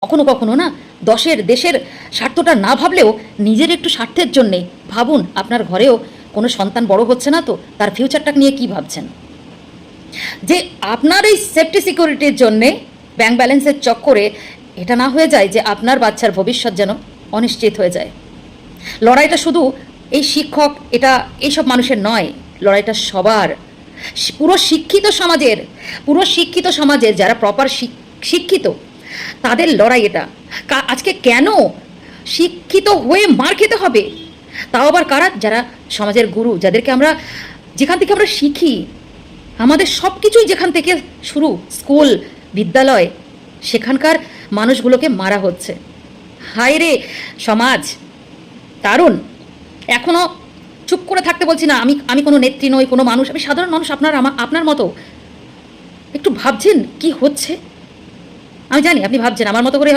কখনো কখনো না দেশের স্বার্থটা না ভাবলেও নিজের একটু স্বার্থের জন্যে ভাবুন, আপনার ঘরেও কোনো সন্তান বড় হচ্ছে না তো তার ফিউচারটা নিয়ে কি ভাবছেন? যে আপনার এই সেফটি সিকিউরিটির জন্যে ব্যাংক ব্যালেন্সের চক্করে এটা না হয়ে যায় যে আপনার বাচ্চার ভবিষ্যৎ যেন অনিশ্চিত হয়ে যায়। লড়াইটা শুধু এই শিক্ষক এইসব মানুষের নয়, লড়াইটা সবার, পুরো শিক্ষিত সমাজের যারা প্রপার শিক্ষিত তাদের লড়াই এটা। আজকে কেন শিক্ষিত হয়ে মার খেতে হবে? তাও আবার কারা? যারা সমাজের গুরু, যাদেরকে আমরা যেখান থেকে আমরা শিখি, আমাদের সব কিছুই যেখান থেকে শুরু, স্কুল বিদ্যালয়, সেখানকার মানুষগুলোকে মারা হচ্ছে। হায় রে সমাজ, দারুণ। এখনও চুপ করে থাকতে বলছি না, আমি কোনো নেত্রী নই, কোনো মানুষ, আমি সাধারণ মানুষ, আপনার মতো। একটু ভাবছেন কি হচ্ছে? আমি জানি আপনি ভাবছেন আমার মতো করে।